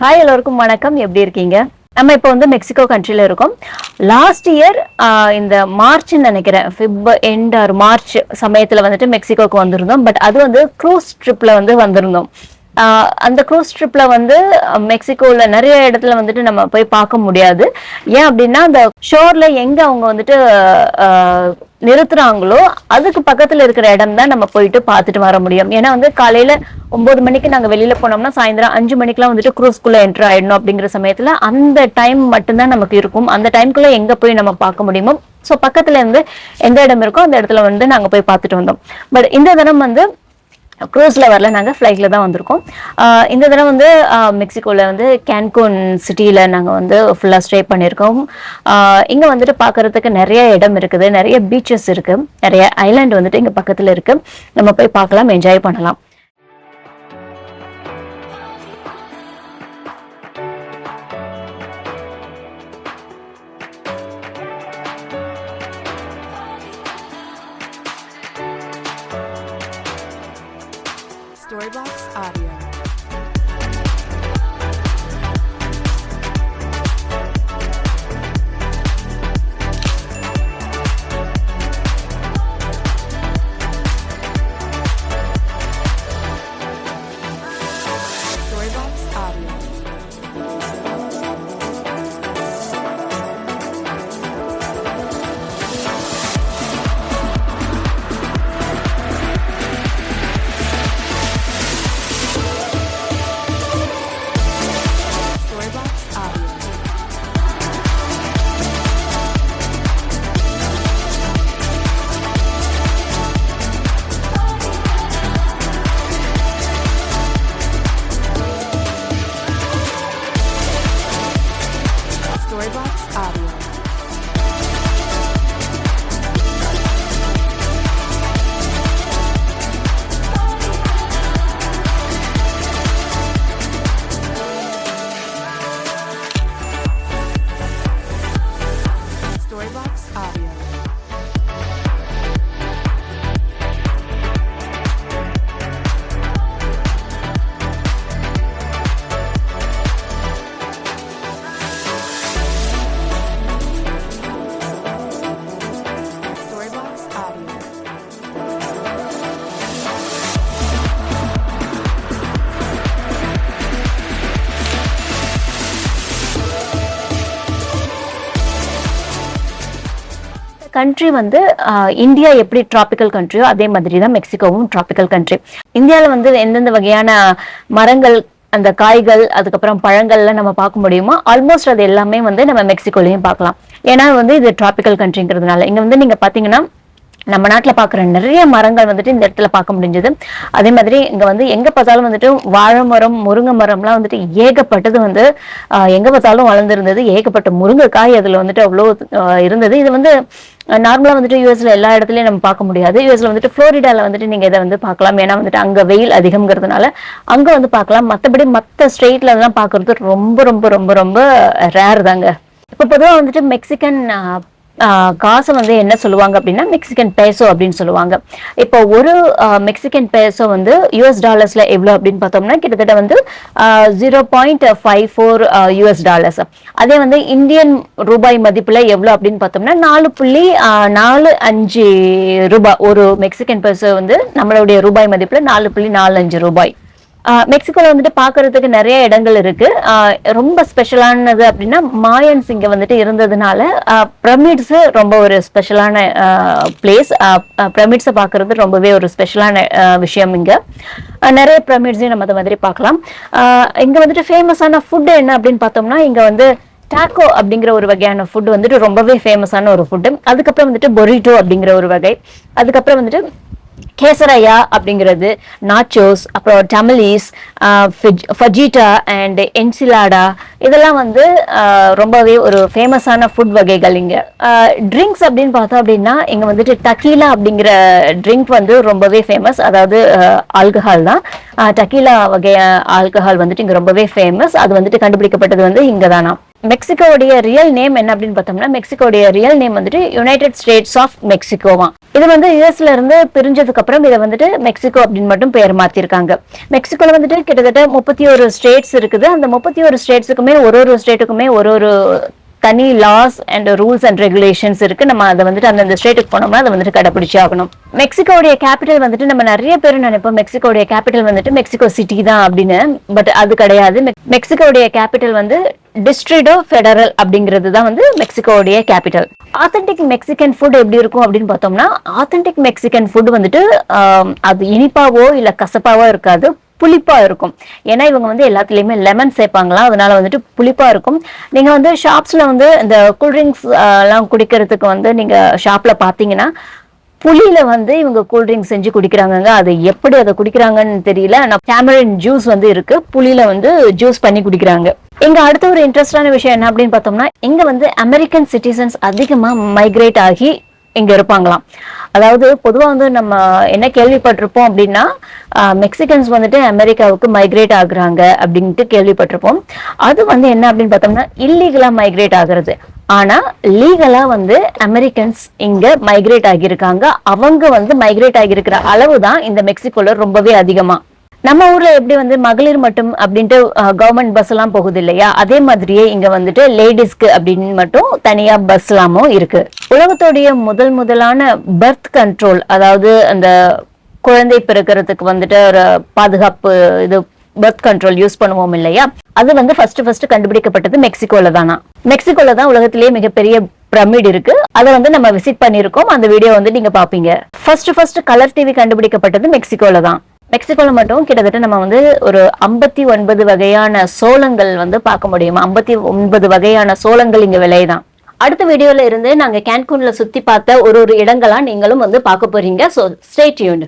Hi எல்லோருக்கும் வணக்கம். எப்படி இருக்கீங்க? நம்ம இப்போ வந்து மெக்சிகோ கண்ட்ரில இருக்கோம். லாஸ்ட் இயர் இந்த மார்ச்னு நினைக்கிறேன், பிப் எண்ட் ஆர் மார்ச் சமயத்துல வந்துட்டு மெக்சிகோக்கு வந்திருந்தோம். பட் அது வந்து க்ரூஸ் ட்ரிப்ல வந்து வந்திருந்தோம். அந்த க்ரூஸ் ட்ரிப்ல வந்து மெக்சிகோல நிறைய இடத்துல வந்துட்டு நம்ம போய் பார்க்க முடியாது. ஏன் அப்படின்னா அந்த ஷோர்ல எங்க அவங்க வந்துட்டு நிறுத்துறாங்களோ அதுக்கு பக்கத்துல இருக்கிற இடம் தான் நம்ம போயிட்டு பார்த்துட்டு வர முடியும். ஏன்னா வந்து காலையில 9 மணிக்கு நாங்க வெளியில போனோம்னா சாயந்தரம் 5 மணிக்கெல்லாம் வந்துட்டு க்ரூஸ்குள்ள என்டர் ஆயிடணும். அப்படிங்கிற சமயத்துல அந்த டைம் மட்டும்தான் நமக்கு இருக்கும். அந்த டைம்குள்ள எங்க போய் நம்ம பார்க்க முடியுமோ, ஸோ பக்கத்துல இருந்து எந்த இடம் இருக்கோ அந்த இடத்துல வந்து நாங்க போய் பார்த்துட்டு வந்தோம். பட் இந்த தினம் வந்து க்ரூஸ்ல வரல, நாங்கள் ஃப்ளைட்ல தான் வந்திருக்கோம். இந்த தடவை வந்து மெக்சிகோல வந்து கேன்கூன் சிட்டியில நாங்கள் வந்து ஃபுல்லாக ஸ்டே பண்ணியிருக்கோம். இங்கே வந்துட்டு பார்க்கறதுக்கு நிறைய இடம் இருக்குது, நிறைய பீச்சஸ் இருக்கு, நிறைய ஐலாண்ட் வந்துட்டு இங்கே பக்கத்தில் இருக்கு. நம்ம போய் பார்க்கலாம், என்ஜாய் பண்ணலாம். Storybox Audio. Storybox Audio. Storybox Audio. Storybox Audio. Storybox Audio. Country வந்து இந்தியா எப்படி டிராபிக்கல் கண்ட்ரியோ அதே மாதிரி தான் மெக்சிகோவும் டிராபிக்கல் கண்ட்ரி. இந்தியாவில் வந்து எந்தெந்த வகையான மரங்கள், அந்த காய்கள், அதுக்கப்புறம் பழங்கள்லாம் நம்ம பார்க்க முடியுமோ ஆல்மோஸ்ட் அது எல்லாமே வந்து நம்ம மெக்சிகோலையும் பார்க்கலாம். ஏன்னா வந்து இது டிராபிக்கல் கண்ட்ரிங்கிறதுனால இங்க வந்து நீங்க பாத்தீங்கன்னா நம்ம நாட்டுல பாக்குற நிறைய மரங்கள் வந்துட்டு இந்த இடத்துல பார்க்க முடிஞ்சது. அதே மாதிரி இங்க வந்து எங்க பார்த்தாலும் வந்துட்டு வாழை மரம், முருங்கை மரம்லாம் வந்துட்டு ஏகப்பட்டது வந்து எங்க பார்த்தாலும் வளர்ந்துருந்தது. ஏகப்பட்ட முருங்கைக்காய் அதுல வந்துட்டு அவ்வளோ இருந்தது. இது வந்து நார்மலா வந்துட்டு யூஎஸ்ல எல்லா இடத்துலயும் நம்ம பார்க்க முடியாது. யூஎஸ்ல வந்துட்டு புளோரிடால வந்துட்டு நீங்க இதை வந்து பார்க்கலாம். ஏன்னா வந்துட்டு அங்க வெயில் அதிகம்ங்கிறதுனால அங்க வந்து பார்க்கலாம். மற்றபடி மற்ற ஸ்டேட்ல எல்லாம் பார்க்கறது ரொம்ப ரொம்ப ரொம்ப ரொம்ப ரேர் தாங்க. இப்ப பொதுவாக வந்துட்டு மெக்சிகன் காசை வந்து என்ன சொல்லுவாங்க அப்படின்னா மெக்சிகன் பேசோ அப்படின்னு சொல்லுவாங்க. இப்போ ஒரு மெக்சிகன் பேசோ வந்து யூஎஸ் டாலர்ஸ்ல எவ்வளோ அப்படின்னு பார்த்தோம்னா கிட்டத்தட்ட வந்து 0.54 யூஎஸ் டாலர்ஸ். அதே வந்து இந்தியன் ரூபாய் மதிப்புல எவ்வளோ அப்படின்னு பார்த்தோம்னா 4.45 ரூபாய். ஒரு மெக்சிகன் பேசோ வந்து நம்மளுடைய ரூபாய் மதிப்புல 4.45 ரூபாய். மெக்சிகோல வந்துட்டு பாக்குறதுக்கு நிறைய இடங்கள் இருக்கு. ரொம்ப ஸ்பெஷலானது அப்படின்னா மாயன்ஸ் இங்க வந்துட்டு இருந்ததுனால பிரமிட்ஸ் ரொம்ப ஒரு ஸ்பெஷலான பிளேஸ். பிரமிட்ஸை பாக்குறது ரொம்பவே ஒரு ஸ்பெஷலான விஷயம். இங்க நிறைய பிரமிட்ஸையும் நம்ம அந்த மாதிரி பார்க்கலாம். இங்க வந்துட்டு ஃபேமஸான ஃபுட் என்ன அப்படின்னு பார்த்தோம்னா இங்க வந்து டாக்கோ அப்படிங்கிற ஒரு வகையான ஃபுட் வந்துட்டு ரொம்பவே ஃபேமஸான ஒரு ஃபுட்டு. அதுக்கப்புறம் வந்துட்டு பொரிட்டோ அப்படிங்கிற ஒரு வகை. அதுக்கப்புறம் வந்துட்டு கேசரையா அப்படிங்கிறது, நாச்சோஸ், அப்புறம் டமலீஸ், ஃபஜிட்டா அண்ட் என்சிலாடா, இதெல்லாம் வந்து ரொம்பவே ஒரு ஃபேமஸான ஃபுட் வகைகள். இங்க ட்ரிங்க்ஸ் அப்படின்னு பார்த்தோம் அப்படின்னா இங்க வந்துட்டு டக்கீலா அப்படிங்கிற ட்ரிங்க் வந்து ரொம்பவே ஃபேமஸ். அதாவது ஆல்கஹால் தான். டக்கீலா வகை ஆல்கஹால் வந்துட்டு இங்க ரொம்பவே ஃபேமஸ். அது வந்துட்டு கண்டுபிடிக்கப்பட்டது வந்து இங்க தானா. மெக்சிகோடைய ரியல் நேம் என்ன அப்படின்னு பார்த்தோம்னா, மெக்சிகோடைய ரியல் நேம் வந்துட்டு யுனைடெட் ஸ்டேட்ஸ் ஆஃப் மெக்சிகோவா. இது வந்து யுஎஸ்ல இருந்து பிரிஞ்சதுக்கு அப்புறம் இதை வந்துட்டு மெக்சிகோ அப்படின்னு மட்டும் பெயர் மாத்திருக்காங்க. மெக்சிகோல வந்துட்டு கிட்டத்தட்ட 31 ஸ்டேட்ஸ் இருக்குது. அந்த 31 ஸ்டேட்ஸுக்குமே ஒரு ஸ்டேட்டுக்குமே ஒரு தனி laws and rules and regulations இருக்கு. நம்ம அதை வந்துட்டு அந்த ஸ்டேட்டுக்கு போனோம்னா அதை வந்துட்டு கடைபிடிச்சு ஆகணும். மெக்சிகோடைய கேபிட்டல் வந்துட்டு நம்ம நிறைய பேர் நினைப்போம் மெக்சிகோடைய கேபிட்டல் வந்துட்டு மெக்சிகோ சிட்டி தான் அப்படின்னு. பட் அது கிடையாது. மெக்சிகோடைய கேபிட்டல் வந்து டிஸ்ட்ரிக்டோ ஃபெடரல் அப்படிங்கிறது தான் வந்து மெக்சிகோடைய கேபிட்டல். ஆத்தென்டிக் மெக்சிகன் ஃபுட் எப்படி இருக்கும் அப்படின்னு பார்த்தோம்னா, ஆத்தென்டிக் மெக்சிகன் ஃபுட் வந்துட்டு அது இனிப்பாவோ இல்ல கசப்பாவோ இருக்காது, புளிப்பா இருக்கும். ஏன்னா இவங்க வந்து எல்லாத்துலயுமே லெமன் சேர்ப்பாங்களா, அதனால வந்துட்டு புளிப்பா இருக்கும். நீங்க வந்து ஷாப்ஸ்ல வந்து இந்த கூல்ட்ரிங்க்ஸ் எல்லாம் குடிக்கிறதுக்கு வந்து நீங்க ஷாப்ல பாத்தீங்கன்னா புளியில வந்து இவங்க கூல்ட்ரிங்க்ஸ் செஞ்சு குடிக்கிறாங்க. அது எப்படி அதை குடிக்கிறாங்கன்னு தெரியல. டேமரின் ஜூஸ் வந்து இருக்கு, புளியில வந்து ஜூஸ் பண்ணி குடிக்கிறாங்க. இங்க அடுத்த ஒரு இன்ட்ரெஸ்டான விஷயம் என்ன அப்படின்னு பார்த்தோம்னா, இங்க வந்து அமெரிக்கன் சிட்டிசன்ஸ் அதிகமா மைக்ரேட் ஆகி இங்க இருப்பாங்களாம். அதாவது பொதுவா வந்து நம்ம என்ன கேள்விப்பட்டிருப்போம் அப்படின்னா, மெக்சிகன்ஸ் வந்துட்டு அமெரிக்காவுக்கு மைக்ரேட் ஆகுறாங்க அப்படின்ட்டு கேள்விப்பட்டிருப்போம். அது வந்து என்ன அப்படின்னு பார்த்தோம்னா இல்லீகலா மைக்ரேட் ஆகுறது. ஆனா லீகலா வந்து அமெரிக்கன்ஸ் இங்க மைக்ரேட் ஆகியிருக்காங்க. அவங்க வந்து மைக்ரேட் ஆகியிருக்கிற அளவு தான் இந்த மெக்சிகோல ரொம்பவே அதிகமா. நம்ம ஊர்ல எப்படி வந்து மகளிர் மட்டும் அப்படின்ட்டு கவர்மெண்ட் பஸ் எல்லாம் போகுது இல்லையா, அதே மாதிரியே இங்க வந்துட்டு லேடிஸ்க்கு அப்படின்னு மட்டும் தனியா பஸ் எல்லாமும் இருக்கு. உலகத்தோடைய முதலான பர்த் கண்ட்ரோல், அதாவது அந்த குழந்தை பிறக்கிறதுக்கு வந்துட்டு ஒரு பாதுகாப்பு இது பர்த் கண்ட்ரோல் யூஸ் பண்ணுவோம் இல்லையா, அது வந்து ஃபர்ஸ்ட் கண்டுபிடிக்கப்பட்டது மெக்சிகோல தானா. மெக்சிகோல தான் உலகத்திலேயே மிகப்பெரிய பிரமிட் இருக்கு. அதை வந்து நம்ம விசிட் பண்ணிருக்கோம். அந்த வீடியோ வந்து நீங்க பாப்பீங்க. ஃபர்ஸ்ட் கலர் டிவி கண்டுபிடிக்கப்பட்டது மெக்சிகோல தான். மெக்சிகோல மட்டும் கிட்டத்தட்ட நம்ம வந்து ஒரு 59 வகையான சோளங்கள் வந்து பார்க்க முடியும். 59 வகையான சோளங்கள் இங்க விலைதான். அடுத்த வீடியோல இருந்து நாங்க கேன்கூன்ல சுத்தி பார்த்த ஒரு இடங்களா நீங்களும் வந்து பார்க்க போறீங்க. So stay tuned.